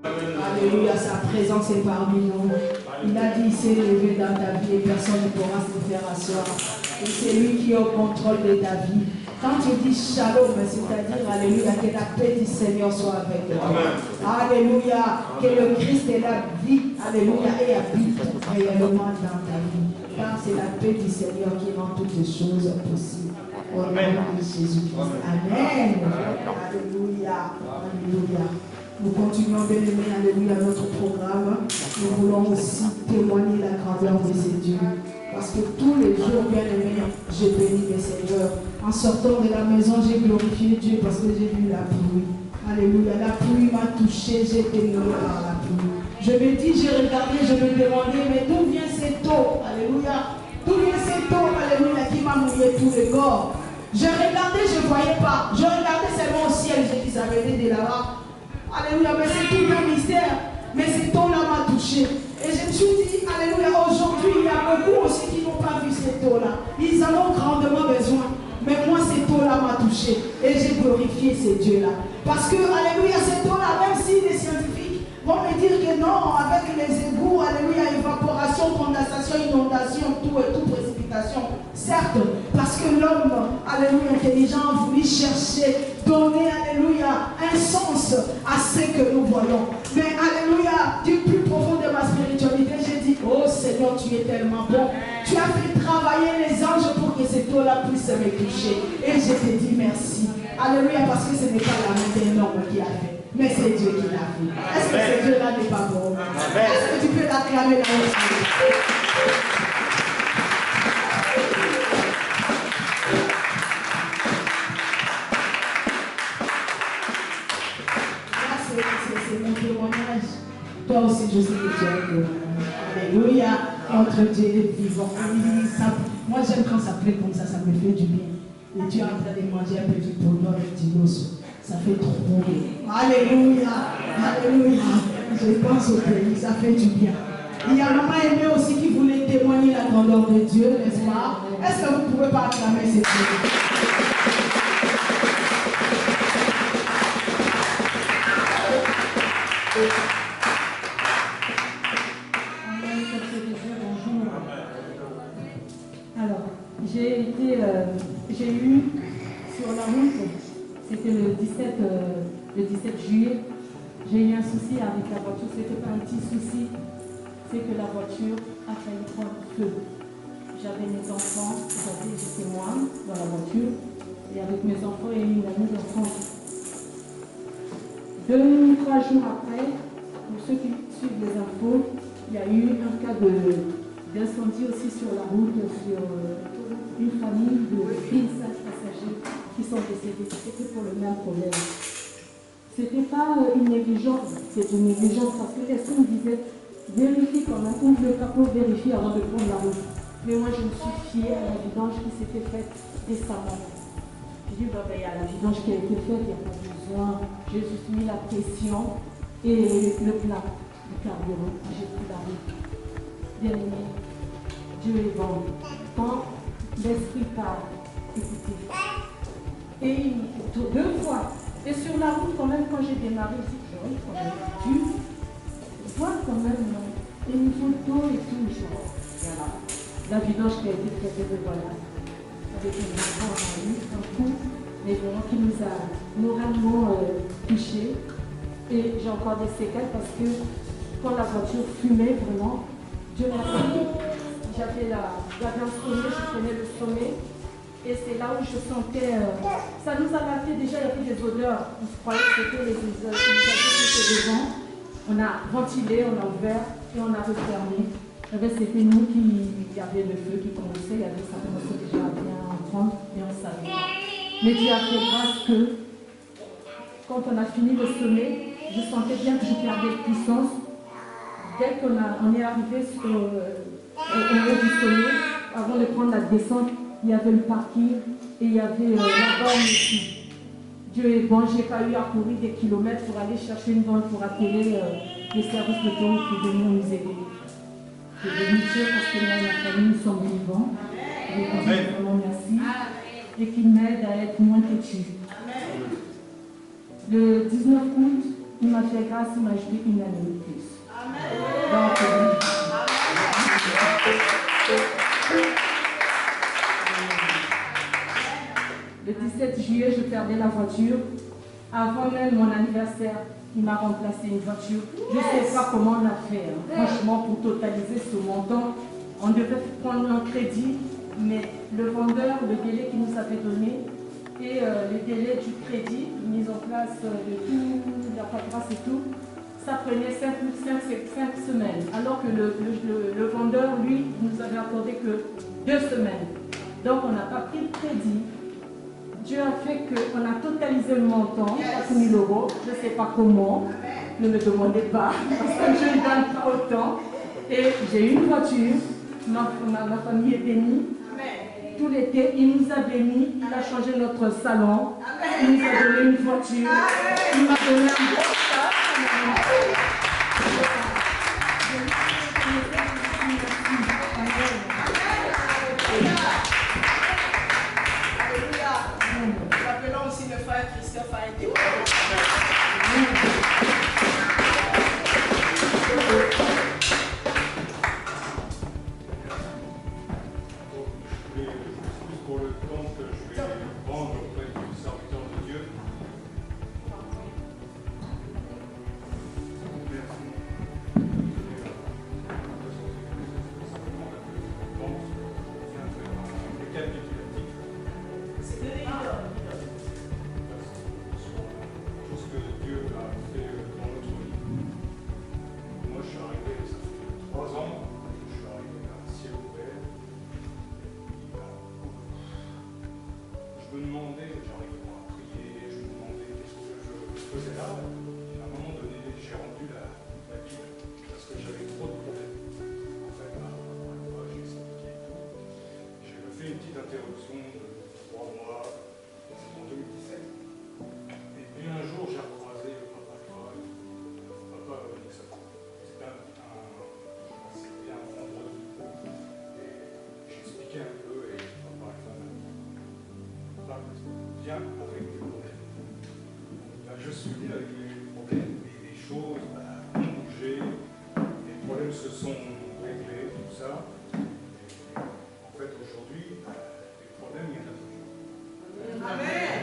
Alléluia, sa présence est parmi nous. Il a dit, il s'est levé dans ta vie et personne ne pourra se faire asseoir. Et c'est lui qui est au contrôle de ta vie. Quand tu dis shalom, c'est-à-dire, alléluia, que la paix du Seigneur soit avec toi. Alléluia, que le Christ est la vie, alléluia, et habite réellement dans ta vie. Car c'est la paix du Seigneur qui rend toutes les choses possibles. Au nom de Jésus-Christ. Amen. Alléluia. Alléluia. Nous continuons, bien aimé, alléluia, notre programme. Nous voulons aussi témoigner la grandeur de ces dieux. Parce que tous les jours, bien aimé, j'ai béni le Seigneur. En sortant de la maison, j'ai glorifié Dieu parce que j'ai vu la pluie. Alléluia, la pluie m'a touché, j'ai été nourri par la pluie. Je me dis, j'ai regardé, je me demandais, mais d'où vient cette eau? Alléluia. D'où vient cette eau, alléluia, qui m'a mouillé tout le corps? Je regardais, je ne voyais pas. Je regardais seulement au ciel, j'ai dit, ça venait de là-bas. Alléluia, mais c'est tout un mystère. Mais cette eau-là m'a touché. Et je me suis dit, alléluia, aujourd'hui, il y a beaucoup aussi qui n'ont pas vu cette eau-là. Ils en ont grandement besoin. Mais moi, cette eau-là m'a touché. Et j'ai glorifié ces dieux-là. Parce que, alléluia, cette eau-là, même si les scientifiques vont me dire que non, avec les égouts, alléluia, évaporation, condensation, inondation, tout et tout, précipitation. Certes, parce que l'homme, alléluia, intelligent, a voulu chercher, donner, alléluia, un sens à ce que nous voyons. Mais, alléluia, du plus profond de ma spiritualité, j'ai dit, oh Seigneur, tu es tellement bon. Tu as fait travailler les anges pour que cette eau-là puisse me toucher. Et je te dis merci. Alléluia, parce que ce n'est pas la main d'un homme qui a fait, mais c'est Dieu qui l'a fait. Est-ce que ce Dieu-là n'est pas bon? Est-ce que tu peux l'acclamer là-haut? C'est mon témoignage. Toi aussi, je sais que tu as un témoignage. Alléluia, notre Dieu est vivant. Moi, j'aime quand ça plaît comme ça me fait du bien. Et tu es en train de manger un peu du pognon et du dos. Ça fait trop bien. Alléluia, alléluia. Je pense au pays, ça fait du bien. Il y a maman aimée aussi qui voulait témoigner la grandeur de Dieu, n'est-ce pas? Est-ce que vous ne pouvez pas acclamer ces Dieu? Alors, j'ai eu sur la route, c'était le 17 juillet, j'ai eu un souci avec la voiture. C'était pas un petit souci, c'est que la voiture a failli prendre feu. J'avais mes enfants, j'étais moi dans la voiture, et avec mes enfants et une amie d'enfance. 2 ou 3 jours après, pour ceux qui suivent les infos, il y a eu un cas d'incendie aussi sur la route, sur une famille de 15 passagers qui sont décédés. C'était pour le même problème. C'était pas une négligence, c'est une négligence parce que personne disait vérifie quand même, ouvre le capot, vérifie avant de prendre la route. Mais moi je me suis fiée à la vidange qui s'était faite décemment. J'ai dit, il y a la vidange qui a été faite, il n'y a pas besoin. J'ai juste mis la pression et le plat du carburant. J'ai pris la route. Bien aimé, Dieu est bon. Quand l'esprit parle, écoutez. Et 2 fois. Et sur la route, quand même, quand j'ai démarré, j'ai dit, oui, quand même, Dieu voit quand même une photo et tout. Voilà. La vidange qui a été faite, voilà. Avec un enfant en lui, un coup, mais vraiment qui nous a moralement touchés. Et j'ai encore des séquelles parce que quand la voiture fumait vraiment, Dieu m'a pris. J'avais un sommet, je prenais le sommet. Et c'est là où je sentais. Ça nous a marqué déjà, il y avait des odeurs. On se croyait que c'était les odeurs qui étaient devant. On a ventilé, on a ouvert et on a refermé. C'était nous qui avait le feu qui commençait, ça commençait déjà à bien prendre et on savait. Mais Dieu a fait grâce que quand on a fini le sommet, je sentais bien que je perdais de puissance. Dès qu'on est arrivé au haut du sommet, avant de prendre la descente, il y avait le parking et il y avait la borne aussi. Dieu est bon, j'ai pas eu à courir des kilomètres pour aller chercher une borne pour appeler les services de tour qui venaient nous aider. Je bénis Dieu parce que moi et ma famille nous sommes vivants. Je dis vraiment merci. Et qu'il m'aide à être moins têtu. Le 19 août, il m'a fait grâce, il m'a ajouté une année de plus. Amen. Donc, le 17 juillet, je perdais la voiture. Avant même mon anniversaire, il m'a remplacé une voiture. Je ne sais pas comment on a fait. Franchement, pour totaliser ce montant, on devait prendre un crédit, mais le vendeur, le délai qu'il nous avait donné, et le délai du crédit, mise en place de tout, la paperasse et tout, ça prenait 5 semaines. Alors que le vendeur, lui, nous avait accordé que 2 semaines. Donc on n'a pas pris le crédit. Dieu a fait qu'on a totalisé le montant, 4 000 euros. Je ne sais pas comment, ne me demandez pas, parce que je ne donne pas autant. Et j'ai eu une voiture, ma famille est bénie. Tout l'été, il nous a bénis, il a changé notre salon, il nous a donné une voiture, il m'a donné un bon sac. Nous appelons aussi le frère Christophe a été. Pour le temps que je vais rendre auprès du serviteur de Dieu. Tout ce que Dieu a fait dans notre vie. Moi, je suis arrivé, ça fait 3 ans, je suis arrivé à un ciel ouvert. Je me demandais, j'arrivais pas à prier, je me demandais qu'est-ce que je faisais là. Et à un moment donné, j'ai rendu la Bible parce que j'avais trop de problèmes. En fait, j'ai expliqué tout. J'ai fait une petite interruption de 3 mois en 2017. Et puis un jour, j'ai recroisé le papa Nixon. C'était un vendredi. Et j'expliquais un peu et papa vient avec des problèmes. Là, je suis venu avec des problèmes, mais les choses ont bougé, les problèmes se sont réglés, tout ça. Et, en fait, aujourd'hui, les problèmes, il y en a toujours. Amen.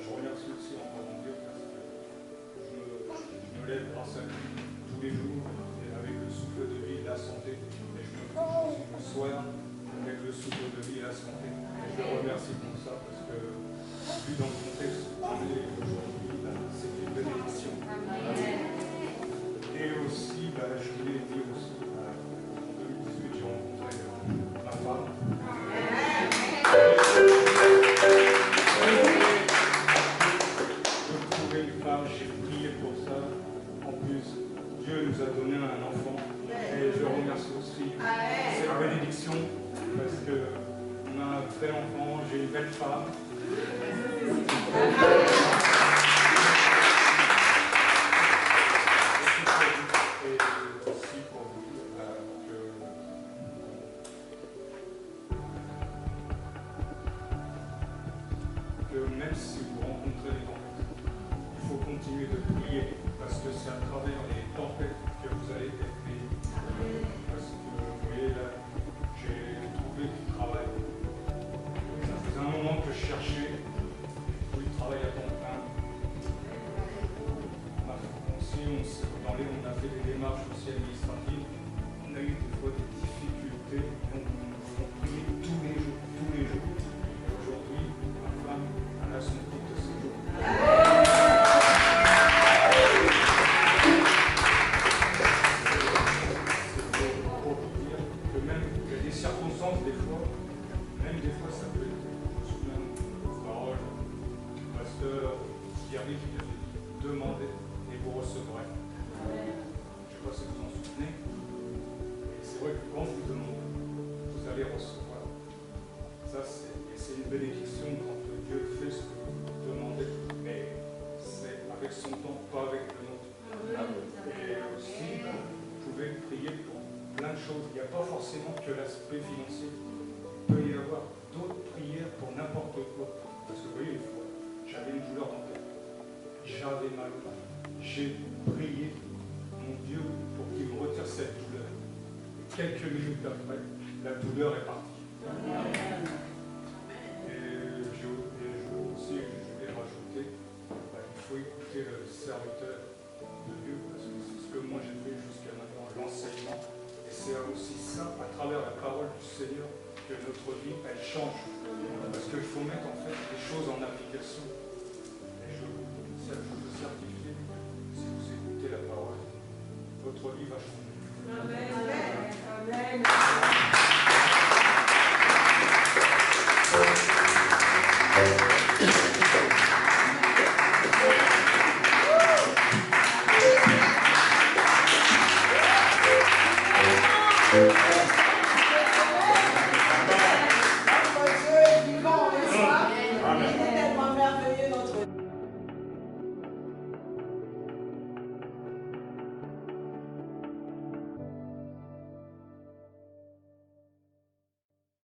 Je remercie aussi encore mon Dieu parce que je me lève grâce à lui tous les jours et avec le souffle de vie et la santé. Et je me couche le soir avec le souffle de vie et la santé. Et je le remercie pour ça parce que, vu dans le contexte qu'on est aujourd'hui, c'est une bénédiction. Et aussi, je voulais dire aussi, en 2018, j'ai rencontré ma femme. Je trouvais une femme, j'ai prié pour ça. En plus, Dieu nous a donné un enfant. Et je remercie aussi cette bénédiction parce qu'on a un vrai enfant, j'ai une belle femme. Et aussi pour vous que même si vous rencontrez des tempêtes, il faut continuer de prier parce que c'est à travers les tempêtes que vous allez être bénis. Parce que vous voyez là, j'ai trouvé du travail. Ça faisait un moment que je cherchais, où il travaille à temps plein. On a fait des démarches aussi administratives. On a eu des fois des difficultés. Donc on priait tous les jours. Et aujourd'hui, ma femme, elle a son titre de séjour. C'est pour vous dire que même il y a des circonstances, des fois, ça peut être. Je me souviens de parole du pasteur qui arrive, qui avait dit demandez et vous recevrez. Je ne sais pas si vous en souvenez. Et c'est vrai que quand je vous demande, j'ai prié mon Dieu pour qu'il me retire cette douleur. Et quelques minutes après, la douleur est partie. Et je vais rajouter, il faut écouter le serviteur de Dieu, parce que c'est ce que moi j'ai fait jusqu'à maintenant, l'enseignement. Et c'est aussi ça, à travers la parole du Seigneur, que notre vie, elle change. Parce qu'il faut mettre en fait les choses en application. Et je peux certifier, si vous écoutez la parole, votre vie va changer. Amen. Amen.